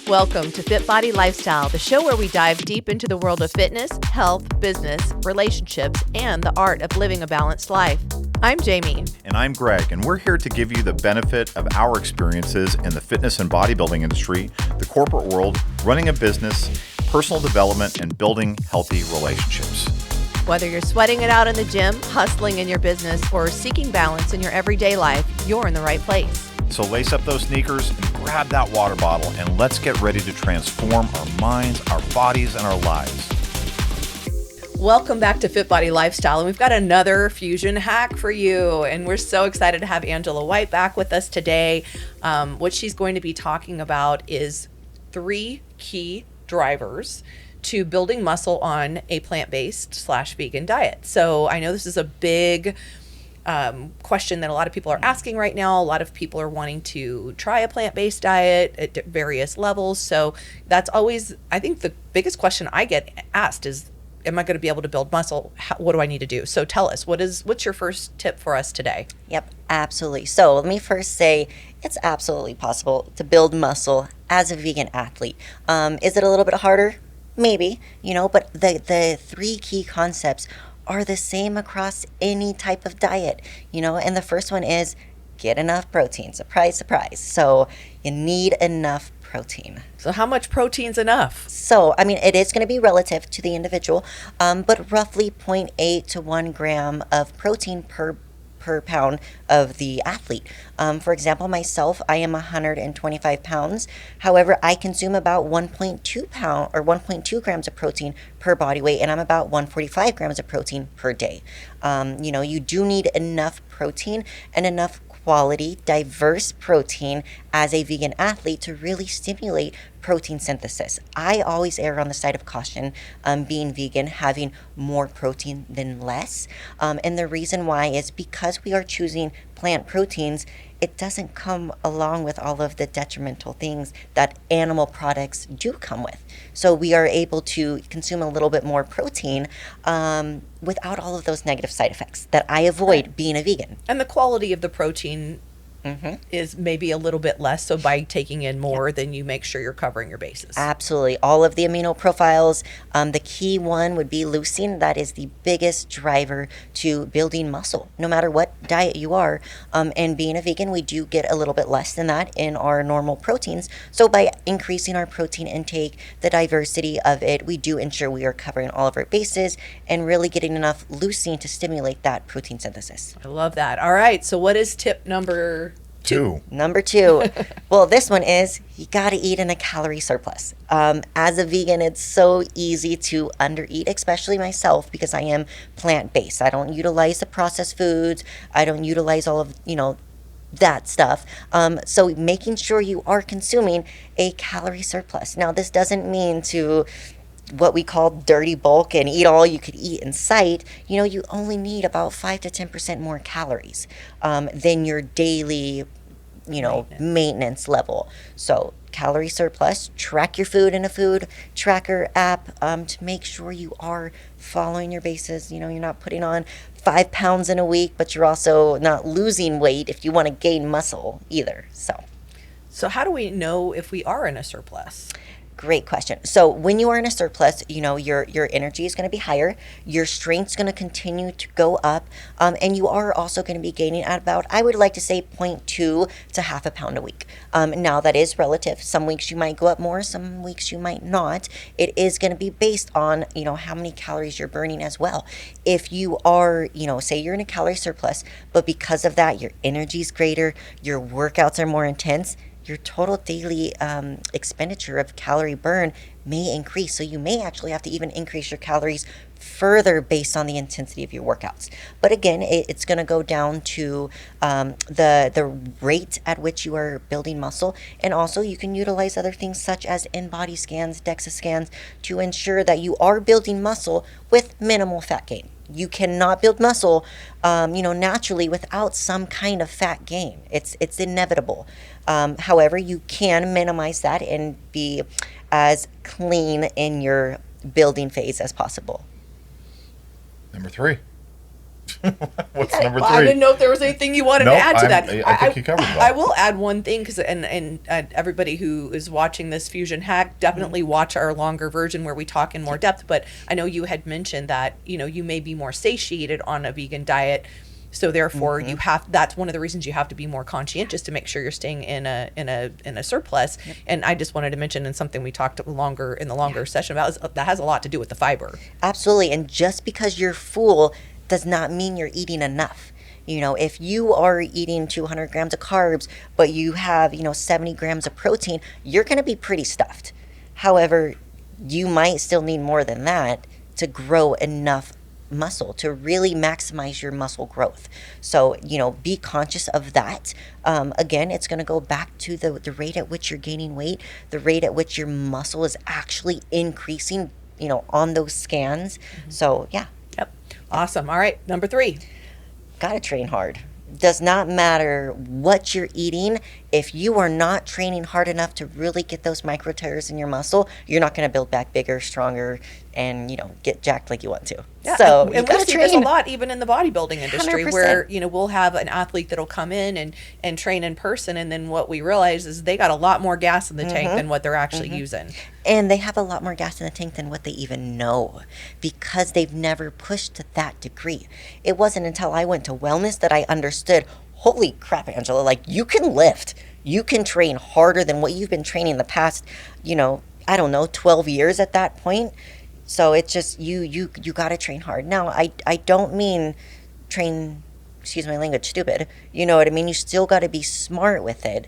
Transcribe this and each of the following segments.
Welcome to FitBody Lifestyle, the show where we dive deep into the world of fitness, health, business, relationships, and the art of living a balanced life. I'm Jami. And I'm Greg, and we're here to give you the benefit of our experiences in the fitness and bodybuilding industry, the corporate world, running a business, personal development, and building healthy relationships. Whether you're sweating it out in the gym, hustling in your business, or seeking balance in your everyday life, you're in the right place. So lace up those sneakers and grab that water bottle, and let's get ready to transform our minds, our bodies, and our lives. Welcome back to FitBody Lifestyle, and we've got another fusion hack for you, and we're so excited to have Angela White back with us today. What she's going to be talking about is 3 key drivers to building muscle on a plant-based / vegan diet. So I know this is a big question that a lot of people are asking right now. A lot of people are wanting to try a plant-based diet at various levels. So that's always, I think the biggest question I get asked is, am I going to be able to build muscle? What do I need to do? So tell us, what's your first tip for us today? Yep, absolutely. So let me first say it's absolutely possible to build muscle as a vegan athlete. Is it a little bit harder? Maybe, but the 3 key concepts are the same across any type of diet, and the first one is get enough protein. Surprise, surprise. So you need enough protein. So how much protein's enough? So, it is going to be relative to the individual, but roughly 0.8 to 1 gram of protein per pound of the athlete. For example, myself, I am 125 pounds. However, I consume about 1.2 grams of protein per body weight, and I'm about 145 grams of protein per day. You do need enough protein and enough quality, diverse protein as a vegan athlete to really stimulate protein synthesis. I always err on the side of caution, being vegan, having more protein than less. And the reason why is because we are choosing plant proteins, it doesn't come along with all of the detrimental things that animal products do come with. So we are able to consume a little bit more protein without all of those negative side effects that I avoid being a vegan. And the quality of the protein is maybe a little bit less. So by taking in more, then you make sure you're covering your bases. Absolutely. All of the amino profiles. The key one would be leucine. That is the biggest driver to building muscle, no matter what diet you are. And being a vegan, we do get a little bit less than that in our normal proteins. So by increasing our protein intake, the diversity of it, we do ensure we are covering all of our bases and really getting enough leucine to stimulate that protein synthesis. I love that. All right. So what is tip number 2? Number 2. Well, this one is you got to eat in a calorie surplus. As a vegan, it's so easy to undereat, especially myself, because I am plant-based. I don't utilize the processed foods. I don't utilize all of, that stuff. So making sure you are consuming a calorie surplus. Now, this doesn't mean to what we call dirty bulk and eat all you could eat in sight. You only need about 5 to 10% more calories than your daily maintenance level. So calorie surplus, track your food in a food tracker app to make sure you are following your bases. You're not putting on 5 pounds in a week, but you're also not losing weight if you want to gain muscle either. So how do we know if we are in a surplus? Great question. So when you are in a surplus, your energy is going to be higher, your strength's going to continue to go up, and you are also going to be gaining at about, I would like to say, 0.2 to half a pound a week. Now that is relative. Some weeks you might go up more, some weeks you might not. It is going to be based on, how many calories you're burning as well. If you are, say you're in a calorie surplus, but because of that, your energy is greater, your workouts are more intense, your total daily expenditure of calorie burn may increase. So you may actually have to even increase your calories further based on the intensity of your workouts. But again, it's going to go down to the rate at which you are building muscle. And also you can utilize other things such as in-body scans, DEXA scans to ensure that you are building muscle with minimal fat gain. You cannot build muscle, naturally without some kind of fat gain. It's inevitable. However, you can minimize that and be as clean in your building phase as possible. Number 3. What's number Well, I three? didn't know if there was anything you wanted Nope, to add to that. I think you covered well. I will add one thing because and everybody who is watching this fusion hack, definitely watch our longer version where we talk in more depth. But I know you had mentioned that you may be more satiated on a vegan diet. So therefore, that's one of the reasons you have to be more conscientious to make sure you're staying in a surplus. Yep. And I just wanted to mention, and something we talked in the longer session about, is that has a lot to do with the fiber. Absolutely. And just because you're full does not mean you're eating enough. If you are eating 200 grams of carbs, but you have, 70 grams of protein, you're going to be pretty stuffed. However, you might still need more than that to grow enough muscle to really maximize your muscle growth. So, be conscious of that. Again, it's going to go back to the rate at which you're gaining weight, the rate at which your muscle is actually increasing, on those scans. Mm-hmm. So, yeah. Yep. Awesome. All right. Number 3. Gotta train hard. Does not matter what you're eating. If you are not training hard enough to really get those micro tears in your muscle, you're not going to build back bigger, stronger, and get jacked like you want to. Yeah, so and we see this a lot even in the bodybuilding industry 100%. where we'll have an athlete that'll come in and train in person, and then what we realize is they got a lot more gas in the tank than what they're actually using. And they have a lot more gas in the tank than what they even know because they've never pushed to that degree. It wasn't until I went to wellness that I understood, holy crap, Angela, like you can lift. You can train harder than what you've been training the past, 12 years at that point. So it's just you got to train hard. Now, I don't mean train, excuse my language, stupid. You know what I mean? You still got to be smart with it,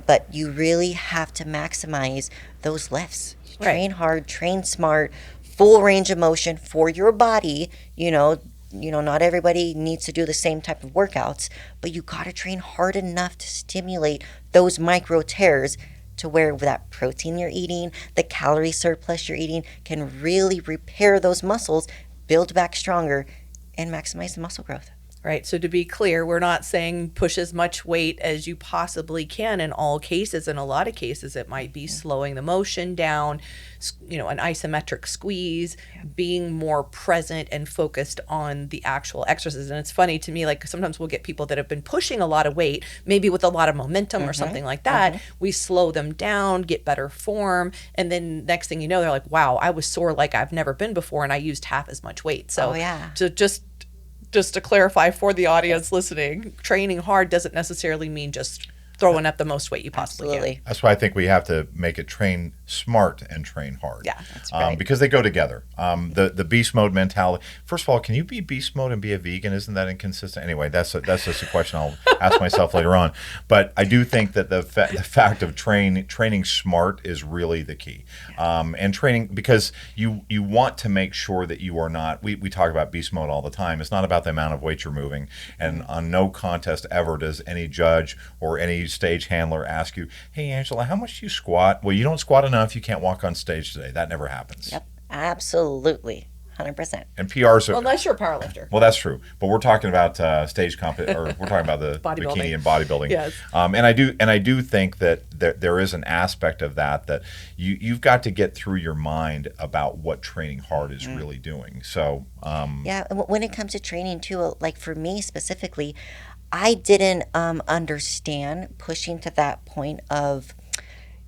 but you really have to maximize those lifts. Right. Train hard, train smart, full range of motion for your body. Not everybody needs to do the same type of workouts, but you got to train hard enough to stimulate those micro tears to where that protein you're eating, the calorie surplus you're eating can really repair those muscles, build back stronger, and maximize the muscle growth. Right. So to be clear, we're not saying push as much weight as you possibly can in all cases. In a lot of cases, it might be slowing the motion down, an isometric squeeze, being more present and focused on the actual exercises. And it's funny to me, like sometimes we'll get people that have been pushing a lot of weight, maybe with a lot of momentum or something like that. We slow them down, get better form. And then next thing you know, they're like, wow, I was sore like I've never been before. And I used half as much weight. So just to clarify for the audience listening, training hard doesn't necessarily mean just throwing up the most weight you possibly can. That's why I think we have to make it train smart and train hard. Yeah, that's right. Because they go together. The beast mode mentality. First of all, can you be beast mode and be a vegan? Isn't that inconsistent? Anyway, that's just a question I'll ask myself later on. But I do think that the fact of training smart is really the key. And training, because you want to make sure that you are not, we talk about beast mode all the time. It's not about the amount of weight you're moving. And on no contest ever does any judge or any stage handler ask you, hey, Angela, how much do you squat? Well, you don't squat enough. You can't walk on stage today. That never happens. Yep, absolutely. 100%. And PRs are... Well, unless you're a powerlifter. Well, that's true. But we're talking about stage or we're talking about the bikini and bodybuilding. Yes. And I do think that there is an aspect of that you've got to get through your mind about what training hard is really doing. So... yeah, when it comes to training too, like for me specifically, I didn't understand pushing to that point of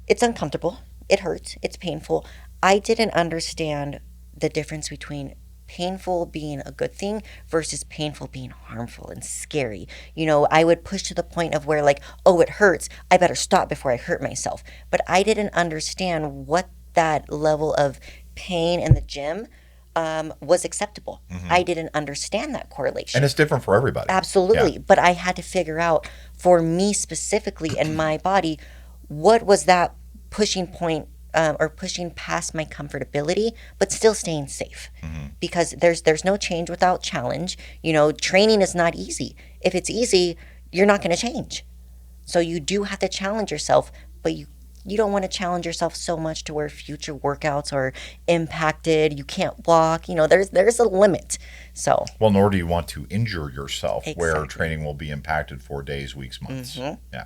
it's uncomfortable, it hurts, it's painful. I didn't understand the difference between painful being a good thing versus painful being harmful and scary. I would push to the point of where like, oh, it hurts, I better stop before I hurt myself. But I didn't understand what that level of pain in the gym was acceptable. I didn't understand that correlation. And it's different for everybody. Absolutely. Yeah. But I had to figure out for me specifically in my body, what was that pushing point or pushing past my comfortability, but still staying safe. Because there's no change without challenge. Training is not easy. If it's easy, you're not going to change. So you do have to challenge yourself, but you don't want to challenge yourself so much to where future workouts are impacted. You can't walk. There's a limit. So well, nor do you want to injure yourself Exactly. where training will be impacted for days, weeks, months. Yeah.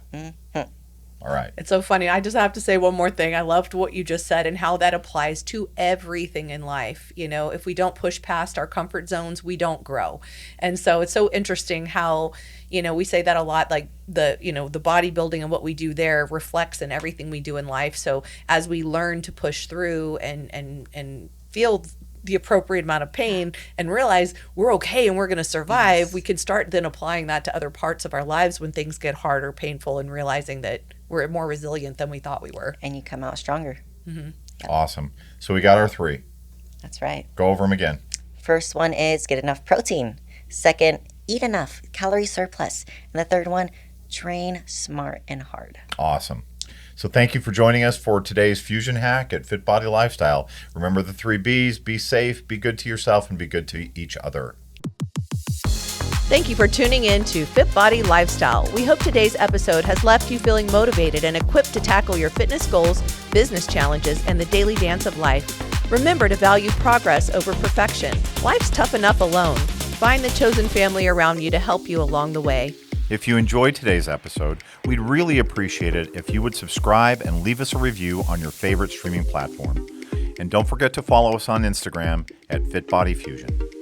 All right. It's so funny. I just have to say one more thing. I loved what you just said and how that applies to everything in life. You know, if we don't push past our comfort zones, we don't grow. And so it's so interesting how, you know, we say that a lot, like the bodybuilding and what we do there reflects in everything we do in life. So as we learn to push through and feel the appropriate amount of pain and realize we're okay and we're going to survive, we can start then applying that to other parts of our lives when things get hard or painful, and realizing that we're more resilient than we thought we were. And you come out stronger. Mm-hmm. Yep. Awesome. So we got our 3. That's right. Go over them again. First one is get enough protein. Second, eat enough, calorie surplus. And the third one, train smart and hard. Awesome. So thank you for joining us for today's Fusion Hack at FitBody Lifestyle. Remember the 3 B's: be safe, be good to yourself, and be good to each other. Thank you for tuning in to FitBody Lifestyle. We hope today's episode has left you feeling motivated and equipped to tackle your fitness goals, business challenges, and the daily dance of life. Remember to value progress over perfection. Life's tough enough alone. Find the chosen family around you to help you along the way. If you enjoyed today's episode, we'd really appreciate it if you would subscribe and leave us a review on your favorite streaming platform. And don't forget to follow us on Instagram at FitBodyFusion.